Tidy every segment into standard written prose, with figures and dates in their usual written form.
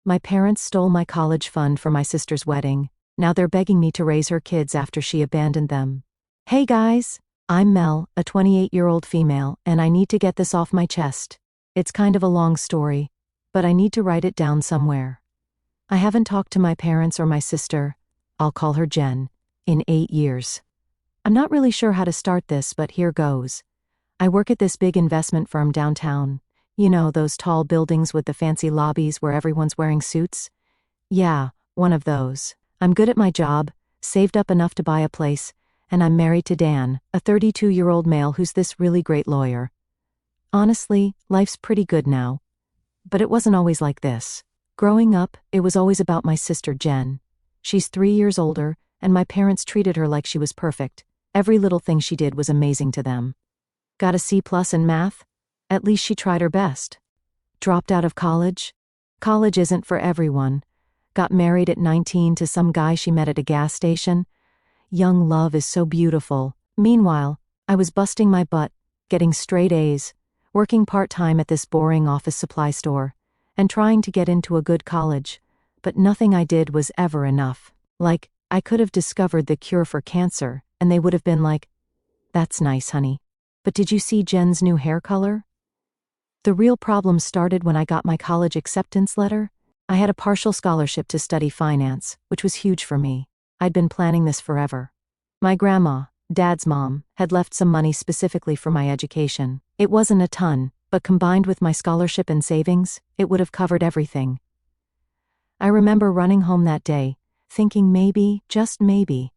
My parents stole my college fund for my sister's wedding. Now they're begging me to raise her kids after she abandoned them. Hey guys, I'm Mel, a 28-year-old female, and I need to get this off my chest. It's kind of a long story, but I need to write it down somewhere. I haven't talked to my parents or my sister, I'll call her Jen, in 8 years. I'm not really sure how to start this, but here goes. I work at this big investment firm downtown. You know, those tall buildings with the fancy lobbies where everyone's wearing suits? Yeah, one of those. I'm good at my job, saved up enough to buy a place, and I'm married to Dan, a 32-year-old male who's this really great lawyer. Honestly, life's pretty good now. But it wasn't always like this. Growing up, it was always about my sister Jen. She's 3 years older, and my parents treated her like she was perfect. Every little thing she did was amazing to them. Got a C+ in math? At least she tried her best. Dropped out of college? College isn't for everyone. Got married at 19 to some guy she met at a gas station? Young love is so beautiful. Meanwhile, I was busting my butt, getting straight A's, working part-time at this boring office supply store, and trying to get into a good college, but nothing I did was ever enough. Like, I could have discovered the cure for cancer, and they would have been like, "That's nice, honey. But did you see Jen's new hair color?" The real problem started when I got my college acceptance letter. I had a partial scholarship to study finance, which was huge for me. I'd been planning this forever. My grandma, Dad's mom, had left some money specifically for my education. It wasn't a ton, but combined with my scholarship and savings, it would have covered everything. I remember running home that day, thinking maybe, just maybe,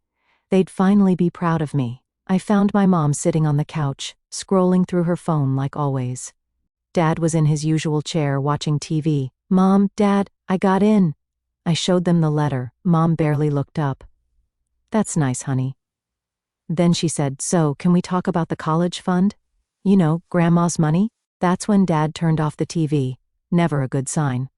they'd finally be proud of me. I found my mom sitting on the couch, scrolling through her phone like always. Dad was in his usual chair watching TV. "Mom, Dad, I got in." I showed them the letter. Mom barely looked up. "That's nice, honey." Then she said, "So, can we talk about the college fund? You know, Grandma's money?" That's when Dad turned off the TV. Never a good sign.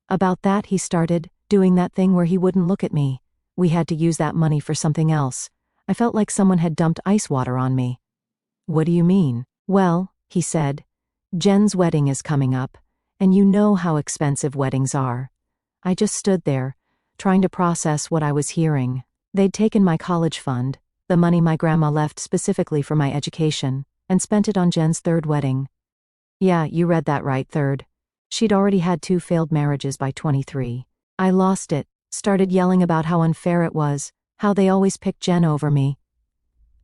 About that, he started doing that thing where he wouldn't look at me. We had to use that money for something else. I felt like someone had dumped ice water on me. "What do you mean?" "Well," he said, "Jen's wedding is coming up, and you know how expensive weddings are." I just stood there, trying to process what I was hearing. They'd taken my college fund, the money my grandma left specifically for my education, and spent it on Jen's third wedding. Yeah, you read that right, third. She'd already had 2 failed marriages by 23. I lost it, started yelling about how unfair it was, how they always picked Jen over me.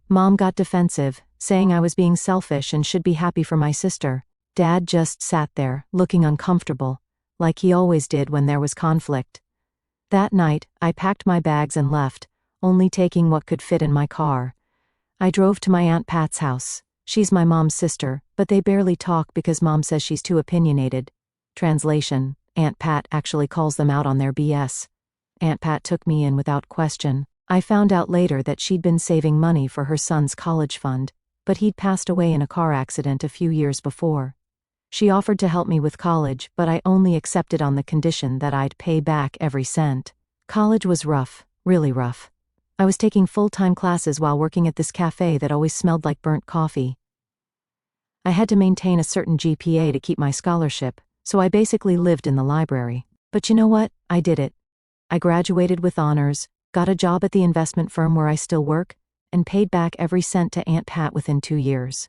Mom got defensive, saying I was being selfish and should be happy for my sister. Dad just sat there, looking uncomfortable, like he always did when there was conflict. That night, I packed my bags and left, only taking what could fit in my car. I drove to my Aunt Pat's house. She's my mom's sister, but they barely talk because Mom says she's too opinionated. Translation: Aunt Pat actually calls them out on their BS. Aunt Pat took me in without question. I found out later that she'd been saving money for her son's college fund, but he'd passed away in a car accident a few years before. She offered to help me with college, but I only accepted on the condition that I'd pay back every cent. College was rough, really rough. I was taking full-time classes while working at this cafe that always smelled like burnt coffee. I had to maintain a certain GPA to keep my scholarship, so I basically lived in the library. But you know what? I did it. I graduated with honors, got a job at the investment firm where I still work, and paid back every cent to Aunt Pat within 2 years.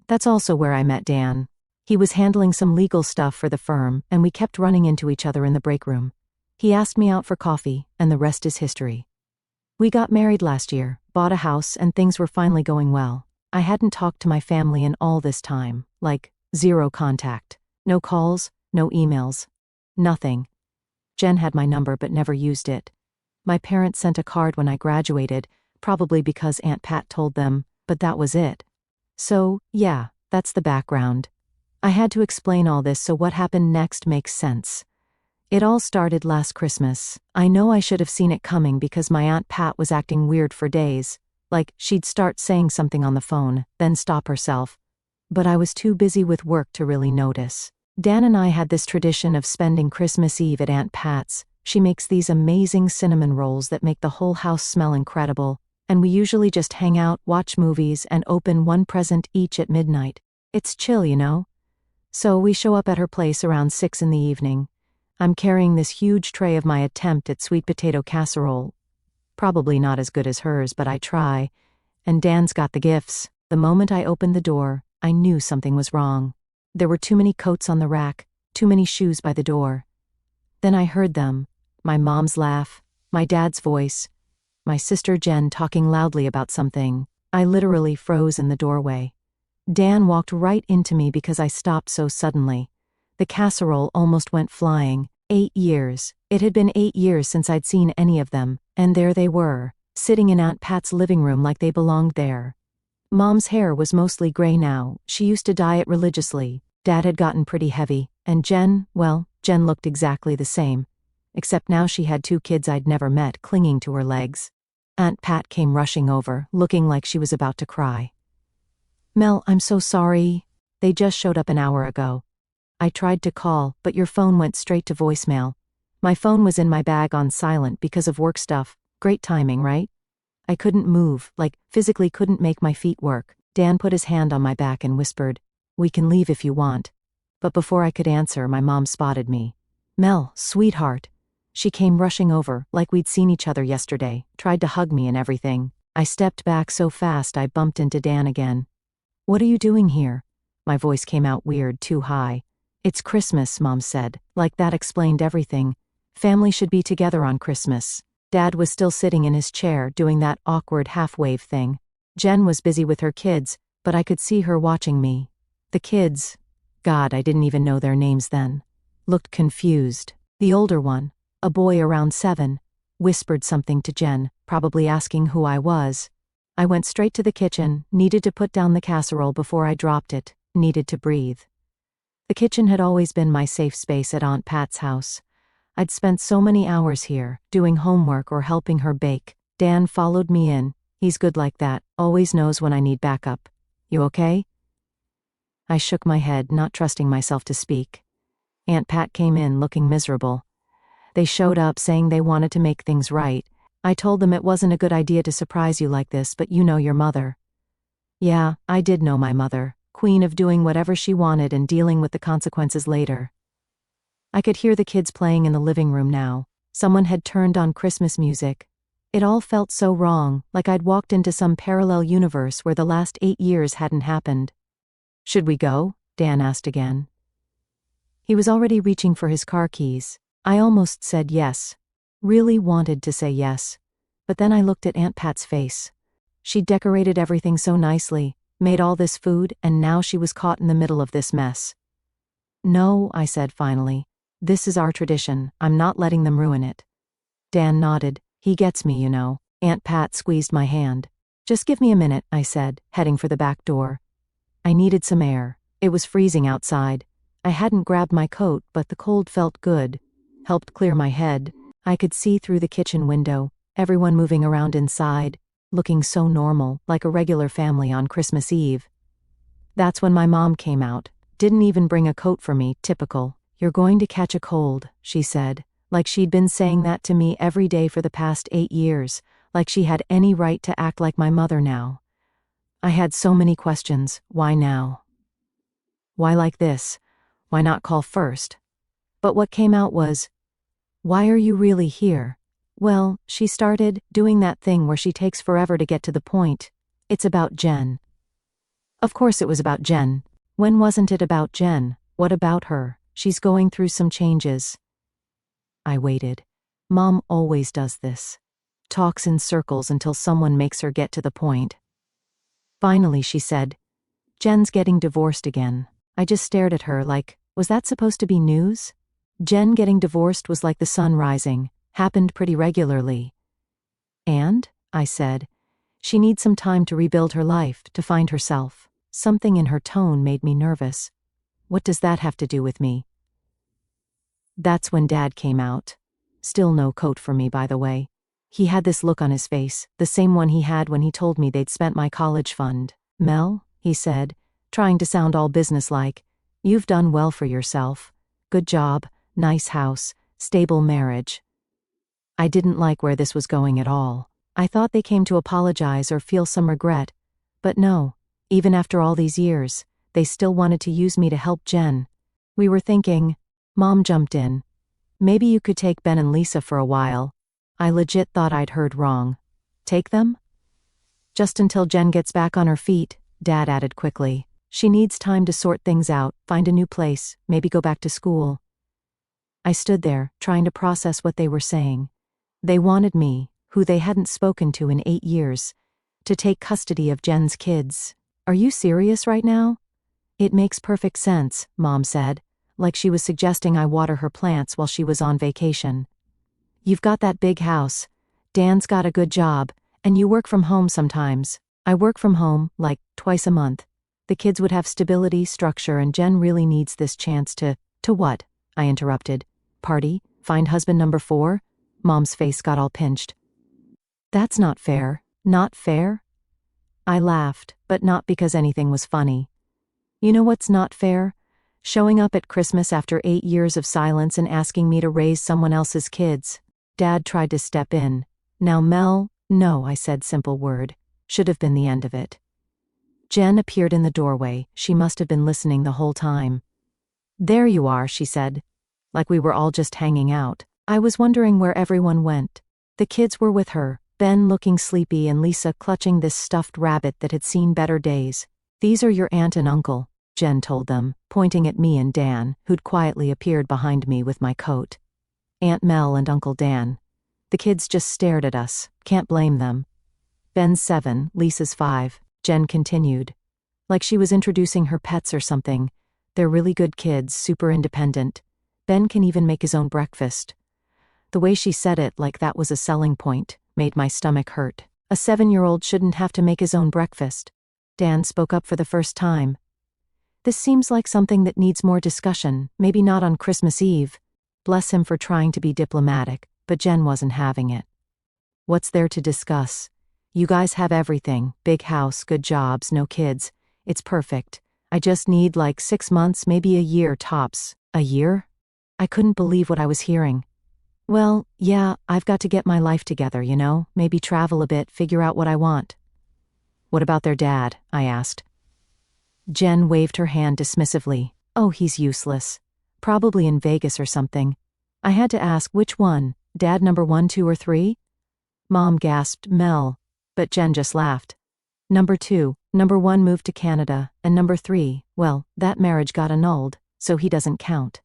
That's also where I met Dan. He was handling some legal stuff for the firm, and we kept running into each other in the break room. He asked me out for coffee, and the rest is history. We got married last year, bought a house, and things were finally going well. I hadn't talked to my family in all this time, like, 0 contact. No calls, no emails. Nothing. Jen had my number but never used it. My parents sent a card when I graduated, probably because Aunt Pat told them, but that was it. So, yeah, that's the background. I had to explain all this so what happened next makes sense. It all started last Christmas. I know I should have seen it coming because my Aunt Pat was acting weird for days. Like, she'd start saying something on the phone, then stop herself. But I was too busy with work to really notice. Dan and I had this tradition of spending Christmas Eve at Aunt Pat's. She makes these amazing cinnamon rolls that make the whole house smell incredible, and we usually just hang out, watch movies, and open one present each at midnight. It's chill, you know? So we show up at her place around 6 in the evening. I'm carrying this huge tray of my attempt at sweet potato casserole. Probably not as good as hers, but I try. And Dan's got the gifts. The moment I opened the door, I knew something was wrong. There were too many coats on the rack, too many shoes by the door. Then I heard them. My mom's laugh, my dad's voice, my sister Jen talking loudly about something. I literally froze in the doorway. Dan walked right into me because I stopped so suddenly. The casserole almost went flying. 8 years. It had been 8 years since I'd seen any of them, and there they were, sitting in Aunt Pat's living room like they belonged there. Mom's hair was mostly gray now. She used to dye it religiously. Dad had gotten pretty heavy, and Jen looked exactly the same. Except now she had 2 kids I'd never met clinging to her legs. Aunt Pat came rushing over, looking like she was about to cry. "Mel, I'm so sorry. They just showed up an hour ago. I tried to call, but your phone went straight to voicemail. My phone was in my bag on silent because of work stuff. Great timing, right?" I couldn't move, physically couldn't make my feet work. Dan put his hand on my back and whispered, "We can leave if you want." But before I could answer, my mom spotted me. "Mel, sweetheart." She came rushing over, like we'd seen each other yesterday, tried to hug me and everything. I stepped back so fast I bumped into Dan again. "What are you doing here?" My voice came out weird, too high. "It's Christmas," Mom said, like that explained everything. Family should be together on Christmas. Dad was still sitting in his chair, doing that awkward half-wave thing. Jen was busy with her kids, but I could see her watching me. The kids, God, I didn't even know their names then, looked confused. The older one, a boy around 7, whispered something to Jen, probably asking who I was. I went straight to the kitchen, needed to put down the casserole before I dropped it, needed to breathe. The kitchen had always been my safe space at Aunt Pat's house. I'd spent so many hours here, doing homework or helping her bake. Dan followed me in. He's good like that, always knows when I need backup. "You okay?" I shook my head, not trusting myself to speak. Aunt Pat came in, looking miserable. They showed up saying they wanted to make things right. I told them it wasn't a good idea to surprise you like this, but you know your mother. Yeah, I did know my mother, queen of doing whatever she wanted and dealing with the consequences later. I could hear the kids playing in the living room now. Someone had turned on Christmas music. It all felt so wrong, like I'd walked into some parallel universe where the last 8 years hadn't happened. "Should we go?" Dan asked again. He was already reaching for his car keys. I almost said yes. Really wanted to say yes. But then I looked at Aunt Pat's face. She'd decorated everything so nicely, made all this food, and now she was caught in the middle of this mess. "No," I said finally. "This is our tradition. I'm not letting them ruin it." Dan nodded. "He gets me, you know." Aunt Pat squeezed my hand. "Just give me a minute," I said, heading for the back door. I needed some air. It was freezing outside. I hadn't grabbed my coat, but the cold felt good. Helped clear my head. I could see through the kitchen window, everyone moving around inside, looking so normal, like a regular family on Christmas Eve. That's when my mom came out. Didn't even bring a coat for me, typical. "You're going to catch a cold," she said, like she'd been saying that to me every day for the past 8 years, like she had any right to act like my mother now. I had so many questions. Why now? Why like this? Why not call first? But what came out was, "Why are you really here?" Well, she started doing that thing where she takes forever to get to the point. "It's about Jen." Of course it was about Jen. When wasn't it about Jen? What about her? She's going through some changes. I waited. Mom always does this. Talks in circles until someone makes her get to the point. Finally she said, "Jen's getting divorced again." I just stared at her like, was that supposed to be news? Jen getting divorced was like the sun rising, happened pretty regularly. "And?" I said. "She needs some time to rebuild her life, to find herself." Something in her tone made me nervous. What does that have to do with me? That's when Dad came out. Still no coat for me, by the way. He had this look on his face, the same one he had when he told me they'd spent my college fund. "Mel," he said, trying to sound all businesslike, "you've done well for yourself. Good job, nice house, stable marriage." I didn't like where this was going at all. I thought they came to apologize or feel some regret. But no, even after all these years, they still wanted to use me to help Jen. We were thinking. Mom jumped in. Maybe you could take Ben and Lisa for a while. I legit thought I'd heard wrong. Take them? Just until Jen gets back on her feet, Dad added quickly. She needs time to sort things out, find a new place, maybe go back to school. I stood there, trying to process what they were saying. They wanted me, who they hadn't spoken to in 8 years, to take custody of Jen's kids. Are you serious right now? It makes perfect sense, Mom said, like she was suggesting I water her plants while she was on vacation. You've got that big house. Dan's got a good job, and you work from home sometimes. I work from home, like, twice a month. The kids would have stability, structure, and Jen really needs this chance to what? I interrupted. Party? Find husband number 4? Mom's face got all pinched. That's not fair. Not fair? I laughed, but not because anything was funny. You know what's not fair? Showing up at Christmas after 8 years of silence and asking me to raise someone else's kids. Dad tried to step in. Now Mel, no, I said, simple word. Should have been the end of it. Jen appeared in the doorway. She must have been listening the whole time. There you are, she said. Like we were all just hanging out. I was wondering where everyone went. The kids were with her, Ben looking sleepy and Lisa clutching this stuffed rabbit that had seen better days. These are your aunt and uncle, Jen told them, pointing at me and Dan, who'd quietly appeared behind me with my coat. Aunt Mel and Uncle Dan. The kids just stared at us, can't blame them. Ben's 7, Lisa's 5, Jen continued. Like she was introducing her pets or something. They're really good kids, super independent. Ben can even make his own breakfast. The way she said it, like that was a selling point, made my stomach hurt. A 7-year-old shouldn't have to make his own breakfast. Dan spoke up for the first time. This seems like something that needs more discussion, maybe not on Christmas Eve. Bless him for trying to be diplomatic, but Jen wasn't having it. What's there to discuss? You guys have everything, big house, good jobs, no kids. It's perfect. I just need like 6 months, maybe a year tops. A year? I couldn't believe what I was hearing. Well, yeah, I've got to get my life together, you know, maybe travel a bit, figure out what I want. What about their dad? I asked. Jen waved her hand dismissively. Oh, he's useless. Probably in Vegas or something. I had to ask which one, dad number 1, 2, or 3? Mom gasped, Mel. But Jen just laughed. Number 2, number 1 moved to Canada, and number 3, well, that marriage got annulled, so he doesn't count.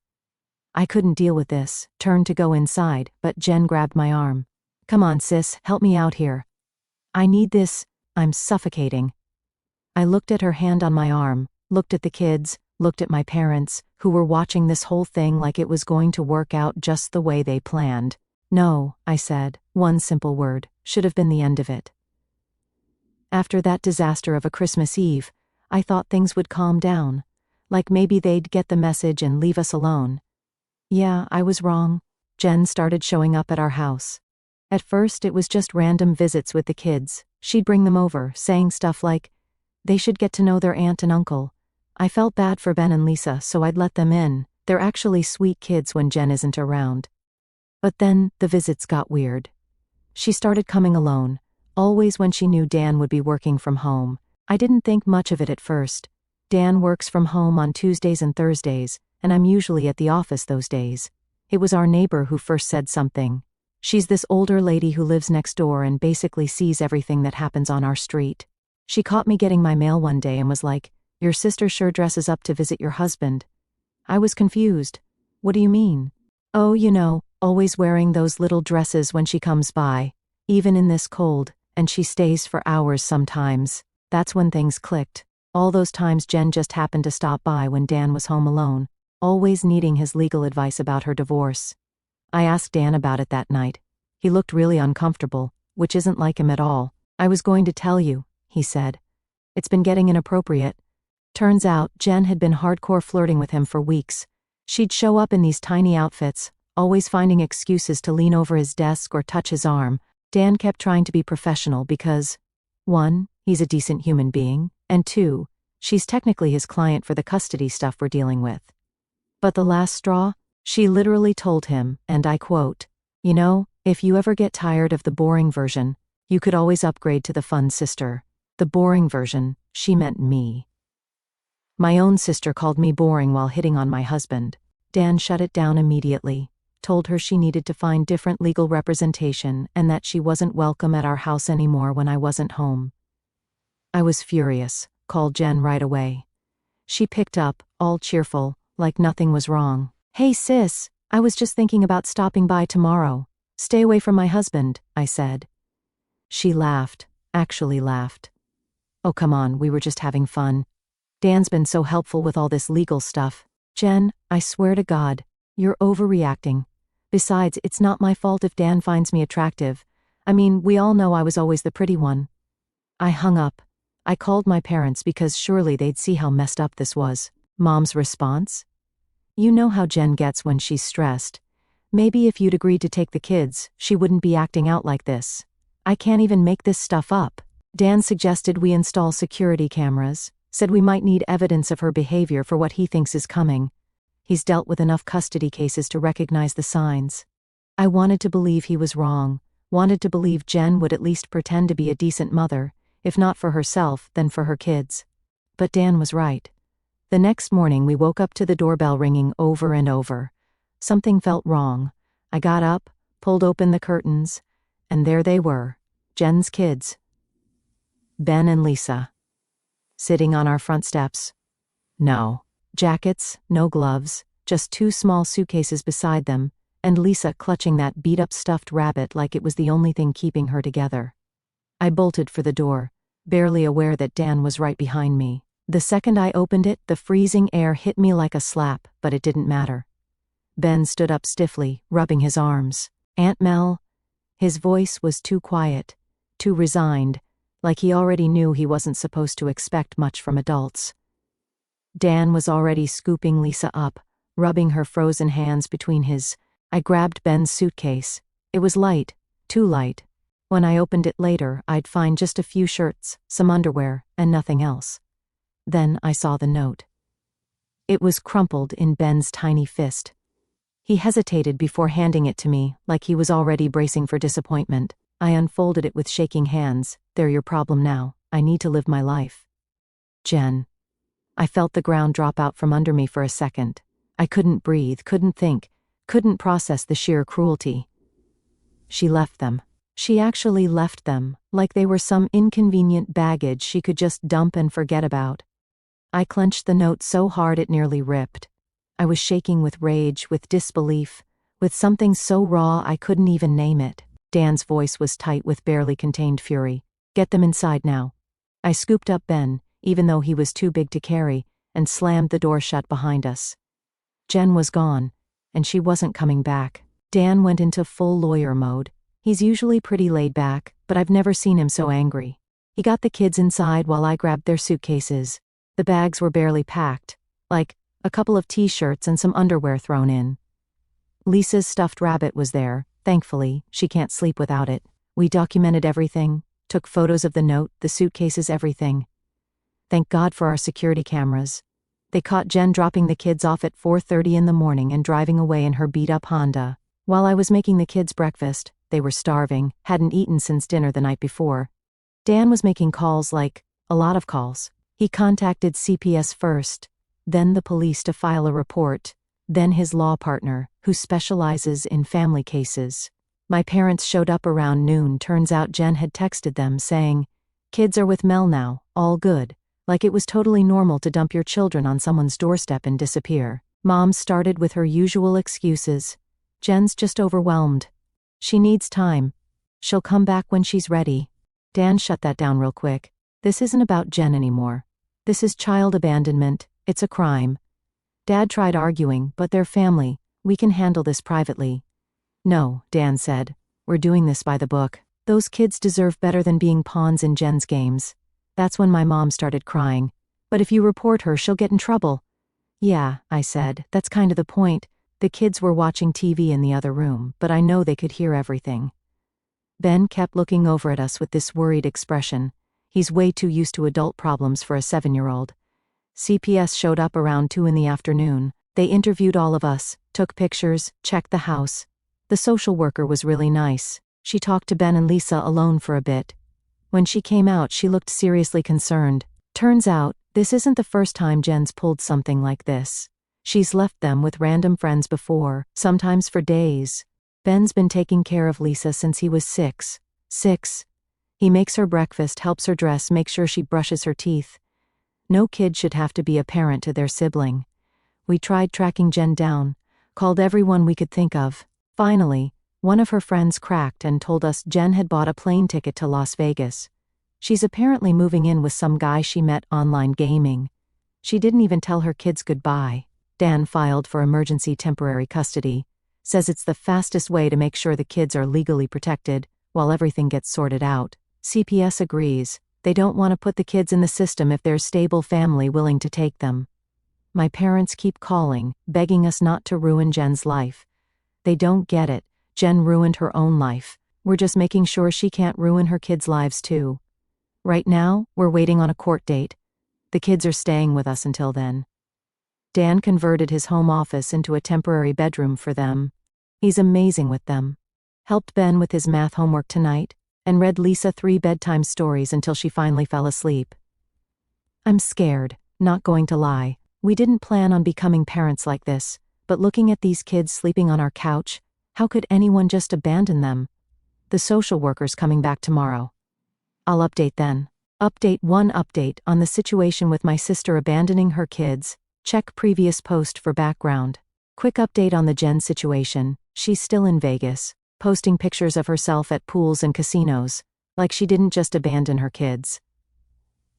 I couldn't deal with this, turned to go inside, but Jen grabbed my arm. Come on, sis, help me out here. I need this, I'm suffocating. I looked at her hand on my arm, looked at the kids, looked at my parents, who were watching this whole thing like it was going to work out just the way they planned. No, I said, one simple word, should have been the end of it. After that disaster of a Christmas Eve, I thought things would calm down, like maybe they'd get the message and leave us alone. Yeah, I was wrong. Jen started showing up at our house. At first it was just random visits with the kids. She'd bring them over, saying stuff like, they should get to know their aunt and uncle. I felt bad for Ben and Lisa, so I'd let them in. They're actually sweet kids when Jen isn't around. But then, the visits got weird. She started coming alone, always when she knew Dan would be working from home. I didn't think much of it at first. Dan works from home on Tuesdays and Thursdays, and I'm usually at the office those days. It was our neighbor who first said something. She's this older lady who lives next door and basically sees everything that happens on our street. She caught me getting my mail one day and was like, your sister sure dresses up to visit your husband. I was confused. What do you mean? Oh, you know, always wearing those little dresses when she comes by, even in this cold, and she stays for hours sometimes. That's when things clicked. All those times Jen just happened to stop by when Dan was home alone, always needing his legal advice about her divorce. I asked Dan about it that night. He looked really uncomfortable, which isn't like him at all. I was going to tell you, he said. It's been getting inappropriate. Turns out, Jen had been hardcore flirting with him for weeks. She'd show up in these tiny outfits, always finding excuses to lean over his desk or touch his arm. Dan kept trying to be professional because, 1, he's a decent human being, and 2, she's technically his client for the custody stuff we're dealing with. But the last straw? She literally told him, and I quote, you know, if you ever get tired of the boring version, you could always upgrade to the fun sister. The boring version, she meant me. My own sister called me boring while hitting on my husband. Dan shut it down immediately. told her she needed to find different legal representation and that she wasn't welcome at our house anymore when I wasn't home. I was furious, called Jen right away. She picked up, all cheerful, like nothing was wrong. "Hey sis, I was just thinking about stopping by tomorrow. Stay away from my husband," I said. She laughed, actually laughed. "Oh come on, we were just having fun. Dan's been so helpful with all this legal stuff." "Jen, I swear to God, you're overreacting. Besides, it's not my fault if Dan finds me attractive. I mean, we all know I was always the pretty one." I hung up. I called my parents because surely they'd see how messed up this was. Mom's response? "You know how Jen gets when she's stressed. Maybe if you'd agreed to take the kids, she wouldn't be acting out like this. I can't even make this stuff up." Dan suggested we install security cameras, said we might need evidence of her behavior for what he thinks is coming. He's dealt with enough custody cases to recognize the signs. I wanted to believe he was wrong, wanted to believe Jen would at least pretend to be a decent mother, if not for herself, then for her kids. But Dan was right. The next morning we woke up to the doorbell ringing over and over. Something felt wrong. I got up, pulled open the curtains, and there they were, Jen's kids. Ben and Lisa. Sitting on our front steps. No jackets, no gloves, just 2 small suitcases beside them, and Lisa clutching that beat-up stuffed rabbit like it was the only thing keeping her together. I bolted for the door, barely aware that Dan was right behind me. The second I opened it, the freezing air hit me like a slap, but it didn't matter. Ben stood up stiffly, rubbing his arms. "Aunt Mel?" His voice was too quiet, too resigned, like he already knew he wasn't supposed to expect much from adults. Dan was already scooping Lisa up, rubbing her frozen hands between his. I grabbed Ben's suitcase. It was light, too light. When I opened it later, I'd find just a few shirts, some underwear, and nothing else. Then I saw the note. It was crumpled in Ben's tiny fist. He hesitated before handing it to me, like he was already bracing for disappointment. I unfolded it with shaking hands. "They're your problem now. I need to live my life." Jen. I felt the ground drop out from under me for a second. I couldn't breathe, couldn't think, couldn't process the sheer cruelty. She left them. She actually left them, like they were some inconvenient baggage she could just dump and forget about. I clenched the note so hard it nearly ripped. I was shaking with rage, with disbelief, with something so raw I couldn't even name it. Dan's voice was tight with barely contained fury. "Get them inside now." I scooped up Ben, even though he was too big to carry, and slammed the door shut behind us. Jen was gone, and she wasn't coming back. Dan went into full lawyer mode. He's usually pretty laid back, but I've never seen him so angry. He got the kids inside while I grabbed their suitcases. The bags were barely packed, like a couple of t-shirts and some underwear thrown in. Lisa's stuffed rabbit was there, thankfully, she can't sleep without it. We documented everything, took photos of the note, the suitcases, everything. Thank God for our security cameras. They caught Jen dropping the kids off at 4:30 in the morning and driving away in her beat-up Honda. While I was making the kids breakfast, they were starving, hadn't eaten since dinner the night before. Dan was making calls, like, a lot of calls. He contacted CPS first, then the police to file a report, then his law partner, who specializes in family cases. My parents showed up around noon. Turns out Jen had texted them saying, "Kids are with Mel now, all good." Like it was totally normal to dump your children on someone's doorstep and disappear. Mom started with her usual excuses. "Jen's just overwhelmed. She needs time. She'll come back when she's ready." Dan shut that down real quick. "This isn't about Jen anymore. This is child abandonment. It's a crime." Dad tried arguing, but they're family. "We can handle this privately." "No," Dan said. "We're doing this by the book. Those kids deserve better than being pawns in Jen's games." That's when my mom started crying. "But if you report her, she'll get in trouble." "Yeah," I said, "that's kind of the point. The kids were watching TV in the other room, but I know they could hear everything." Ben kept looking over at us with this worried expression. He's way too used to adult problems for a 7-year-old. CPS showed up around 2 in the afternoon. They interviewed all of us, took pictures, checked the house. The social worker was really nice. She talked to Ben and Lisa alone for a bit. When she came out, she looked seriously concerned. Turns out, this isn't the first time Jen's pulled something like this. She's left them with random friends before, sometimes for days. Ben's been taking care of Lisa since he was 6. He makes her breakfast, helps her dress, makes sure she brushes her teeth. No kid should have to be a parent to their sibling. We tried tracking Jen down, called everyone we could think of. Finally, one of her friends cracked and told us Jen had bought a plane ticket to Las Vegas. She's apparently moving in with some guy she met online gaming. She didn't even tell her kids goodbye. Dan filed for emergency temporary custody. Says it's the fastest way to make sure the kids are legally protected while everything gets sorted out. CPS agrees. They don't want to put the kids in the system if there's stable family willing to take them. My parents keep calling, begging us not to ruin Jen's life. They don't get it. Jen ruined her own life. We're just making sure she can't ruin her kids' lives too. Right now, we're waiting on a court date. The kids are staying with us until then. Dan converted his home office into a temporary bedroom for them. He's amazing with them. Helped Ben with his math homework tonight, and read Lisa 3 bedtime stories until she finally fell asleep. I'm scared, not going to lie. We didn't plan on becoming parents like this, but looking at these kids sleeping on our couch, how could anyone just abandon them? The social worker's coming back tomorrow. I'll update then. Update 1 update on the situation with my sister abandoning her kids. Check previous post for background. Quick update on the Jen situation. She's still in Vegas, posting pictures of herself at pools and casinos, like she didn't just abandon her kids.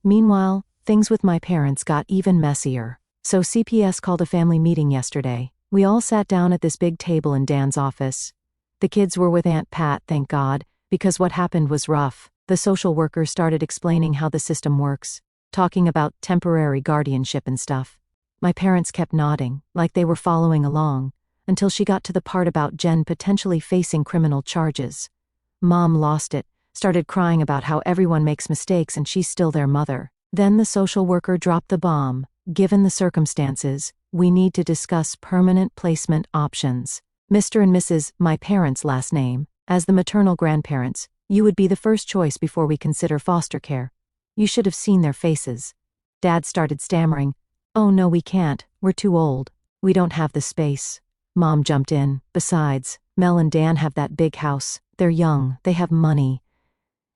Meanwhile, things with my parents got even messier. So CPS called a family meeting yesterday. We all sat down at this big table in Dan's office. The kids were with Aunt Pat, thank God, because what happened was rough. The social worker started explaining how the system works, talking about temporary guardianship and stuff. My parents kept nodding, like they were following along, until she got to the part about Jen potentially facing criminal charges. Mom lost it, started crying about how everyone makes mistakes and she's still their mother. Then the social worker dropped the bomb. Given the circumstances, we need to discuss permanent placement options. Mr. and Mrs., my parents' last name, as the maternal grandparents, you would be the first choice before we consider foster care. You should have seen their faces. Dad started stammering. Oh no, we can't. We're too old. We don't have the space. Mom jumped in. Besides, Mel and Dan have that big house. They're young. They have money.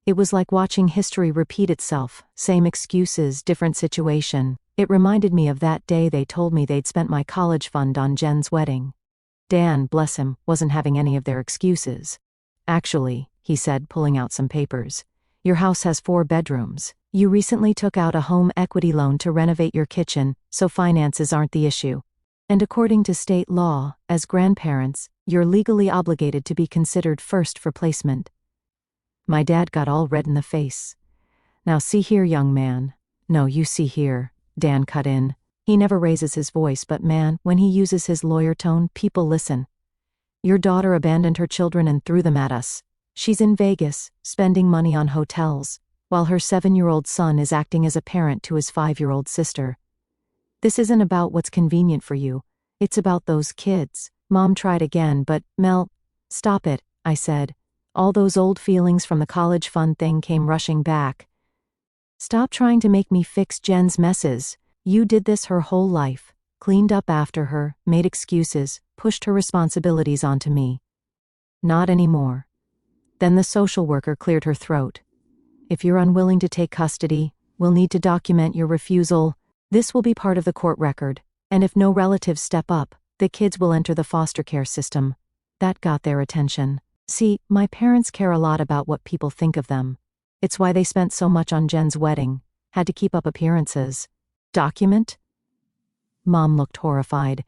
It was like watching history repeat itself. Same excuses, different situation. It reminded me of that day they told me they'd spent my college fund on Jen's wedding. Dan, bless him, wasn't having any of their excuses. Actually, he said, pulling out some papers, your house has 4 bedrooms. You recently took out a home equity loan to renovate your kitchen, so finances aren't the issue. And according to state law, as grandparents, you're legally obligated to be considered first for placement. My dad got all red in the face. Now see here, young man. No, you see here, Dan cut in. He never raises his voice, but man, when he uses his lawyer tone, people listen. Your daughter abandoned her children and threw them at us. She's in Vegas, spending money on hotels, while her 7-year-old son is acting as a parent to his 5-year-old sister. This isn't about what's convenient for you. It's about those kids. Mom tried again, but, Mel, stop it, I said. All those old feelings from the college fund thing came rushing back. Stop trying to make me fix Jen's messes. You did this her whole life. Cleaned up after her, made excuses, pushed her responsibilities onto me. Not anymore. Then the social worker cleared her throat. If you're unwilling to take custody, we'll need to document your refusal. This will be part of the court record, and if no relatives step up, the kids will enter the foster care system. That got their attention. See, my parents care a lot about what people think of them. It's why they spent so much on Jen's wedding, had to keep up appearances. Document? Mom looked horrified.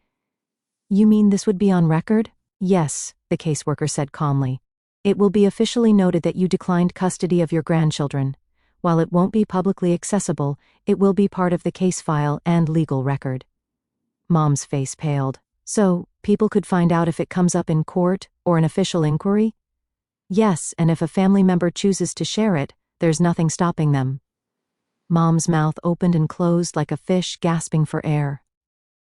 You mean this would be on record? Yes, the caseworker said calmly. It will be officially noted that you declined custody of your grandchildren. While it won't be publicly accessible, it will be part of the case file and legal record. Mom's face paled. So, people could find out if it comes up in court or an official inquiry? Yes, and if a family member chooses to share it, there's nothing stopping them. Mom's mouth opened and closed like a fish gasping for air.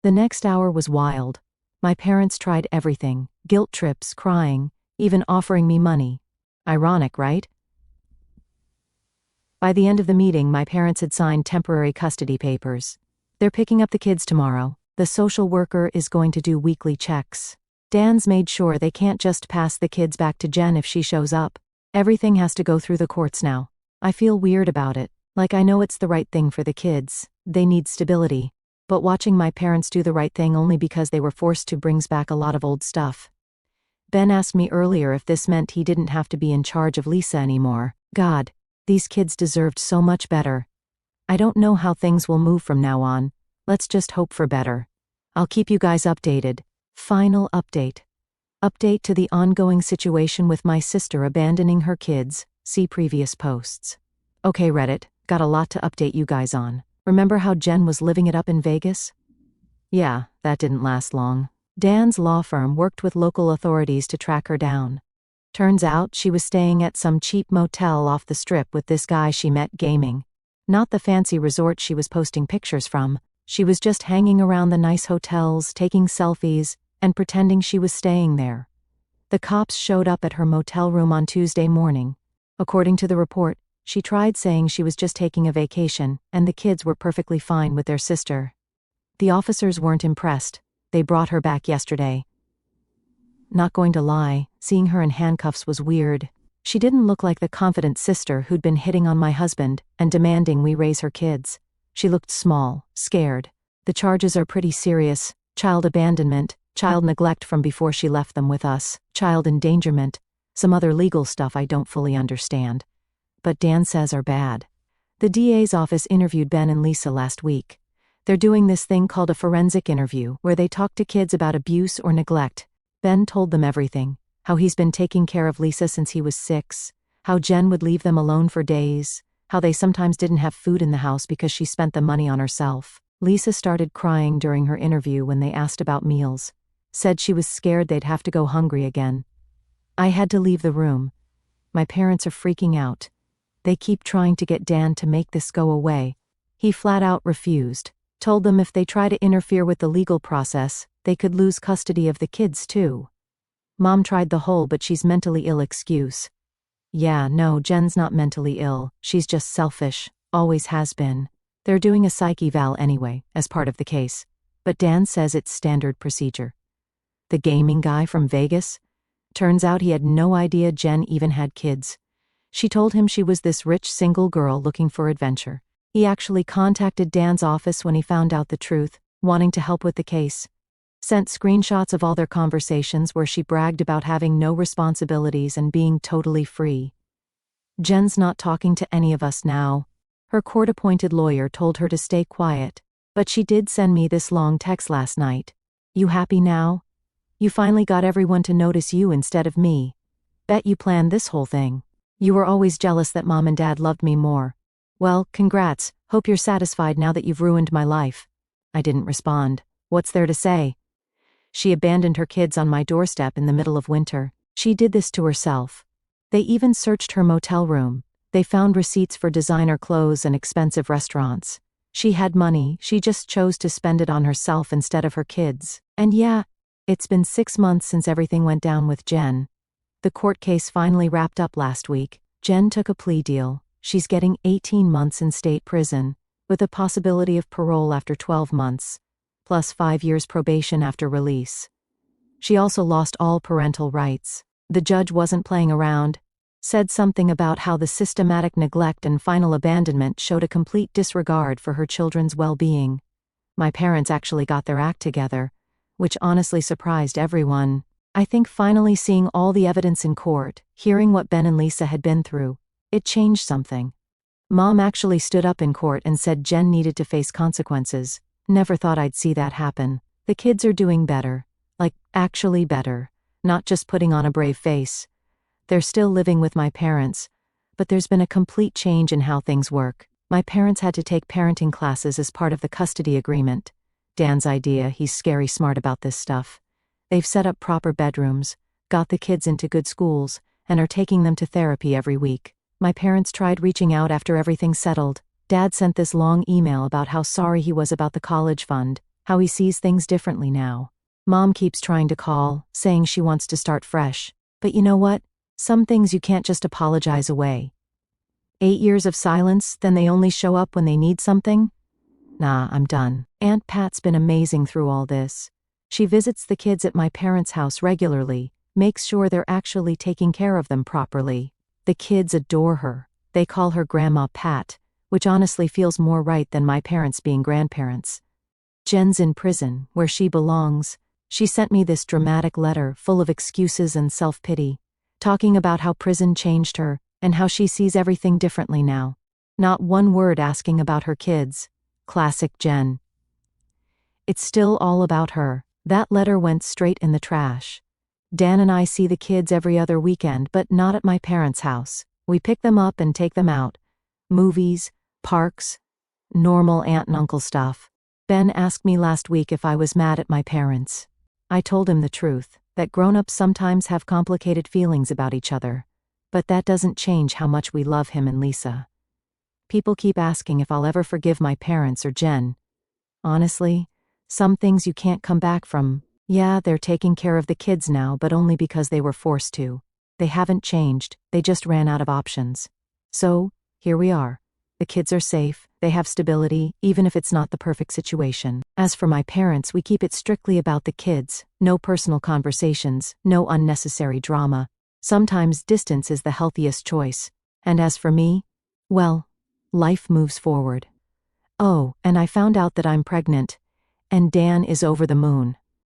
The next hour was wild. My parents tried everything, guilt trips, crying, even offering me money. Ironic, right? By the end of the meeting, my parents had signed temporary custody papers. They're picking up the kids tomorrow. The social worker is going to do weekly checks. Dan's made sure they can't just pass the kids back to Jen if she shows up. Everything has to go through the courts now. I feel weird about it. Like I know it's the right thing for the kids. They need stability. But watching my parents do the right thing only because they were forced to brings back a lot of old stuff. Ben asked me earlier if this meant he didn't have to be in charge of Lisa anymore. God, these kids deserved so much better. I don't know how things will move from now on. Let's just hope for better. I'll keep you guys updated. Final update. Update to the ongoing situation with my sister abandoning her kids. See previous posts. Okay, Reddit, got a lot to update you guys on. Remember how Jen was living it up in Vegas? Yeah, that didn't last long. Dan's law firm worked with local authorities to track her down. Turns out she was staying at some cheap motel off the strip with this guy she met gaming. Not the fancy resort she was posting pictures from. She was just hanging around the nice hotels, taking selfies, and pretending she was staying there. The cops showed up at her motel room on Tuesday morning. According to the report, she tried saying she was just taking a vacation, and the kids were perfectly fine with their sister. The officers weren't impressed. They brought her back yesterday. Not going to lie, seeing her in handcuffs was weird. She didn't look like the confident sister who'd been hitting on my husband and demanding we raise her kids. She looked small, scared. The charges are pretty serious: child abandonment, child neglect from before she left them with us, child endangerment, some other legal stuff I don't fully understand. But Dan says are bad. The DA's office interviewed Ben and Lisa last week. They're doing this thing called a forensic interview where they talk to kids about abuse or neglect. Ben told them everything. How he's been taking care of Lisa since he was 6, how Jen would leave them alone for days, how they sometimes didn't have food in the house because she spent the money on herself. Lisa started crying during her interview when they asked about meals. Said she was scared they'd have to go hungry again. I had to leave the room. My parents are freaking out. They keep trying to get Dan to make this go away. He flat out refused. Told them if they try to interfere with the legal process, they could lose custody of the kids too. Mom tried the whole "but she's mentally ill" excuse. Yeah, no, Jen's not mentally ill. She's just selfish. Always has been. They're doing a psych eval anyway, as part of the case. But Dan says it's standard procedure. The gaming guy from Vegas? Turns out he had no idea Jen even had kids. She told him she was this rich single girl looking for adventure. He actually contacted Dan's office when he found out the truth, wanting to help with the case. Sent screenshots of all their conversations where she bragged about having no responsibilities and being totally free. Jen's not talking to any of us now. Her court-appointed lawyer told her to stay quiet, but she did send me this long text last night. You happy now? You finally got everyone to notice you instead of me. Bet you planned this whole thing. You were always jealous that Mom and Dad loved me more. Well, congrats. Hope you're satisfied now that you've ruined my life. I didn't respond. What's there to say? She abandoned her kids on my doorstep in the middle of winter. She did this to herself. They even searched her motel room. They found receipts for designer clothes and expensive restaurants. She had money, she just chose to spend it on herself instead of her kids. And yeah, it's been 6 months since everything went down with Jen. The court case finally wrapped up last week. Jen took a plea deal. She's getting 18 months in state prison, with a possibility of parole after 12 months. Plus 5 years probation after release. She also lost all parental rights. The judge wasn't playing around. Said something about how the systematic neglect and final abandonment showed a complete disregard for her children's well-being. My parents actually got their act together, which honestly surprised everyone. I think finally seeing all the evidence in court, hearing what Ben and Lisa had been through, it changed something. Mom actually stood up in court and said Jen needed to face consequences. Never thought I'd see that happen. The kids are doing better. Like, actually better. Not just putting on a brave face. They're still living with my parents, but there's been a complete change in how things work. My parents had to take parenting classes as part of the custody agreement. Dan's idea, he's scary smart about this stuff. They've set up proper bedrooms, got the kids into good schools, and are taking them to therapy every week. My parents tried reaching out after everything settled. Dad sent this long email about how sorry he was about the college fund, how he sees things differently now. Mom keeps trying to call, saying she wants to start fresh. But you know what? Some things you can't just apologize away. 8 years of silence, then they only show up when they need something? Nah, I'm done. Aunt Pat's been amazing through all this. She visits the kids at my parents' house regularly, makes sure they're actually taking care of them properly. The kids adore her. They call her Grandma Pat, which honestly feels more right than my parents being grandparents. Jen's in prison, where she belongs. She sent me this dramatic letter full of excuses and self-pity, talking about how prison changed her and how she sees everything differently now. Not one word asking about her kids. Classic Jen. It's still all about her. That letter went straight in the trash. Dan and I see the kids every other weekend, but not at my parents' house. We pick them up and take them out. Movies, parks, normal aunt and uncle stuff. Ben asked me last week if I was mad at my parents. I told him the truth, that grown-ups sometimes have complicated feelings about each other. But that doesn't change how much we love him and Lisa. People keep asking if I'll ever forgive my parents or Jen. Honestly, some things you can't come back from. Yeah, they're taking care of the kids now, but only because they were forced to. They haven't changed, they just ran out of options. So, here we are. The kids are safe, they have stability, even if it's not the perfect situation. As for my parents, we keep it strictly about the kids, no personal conversations, no unnecessary drama. Sometimes distance is the healthiest choice. And as for me, well, life moves forward. Oh, and I found out that I'm pregnant. And Dan is over the moon.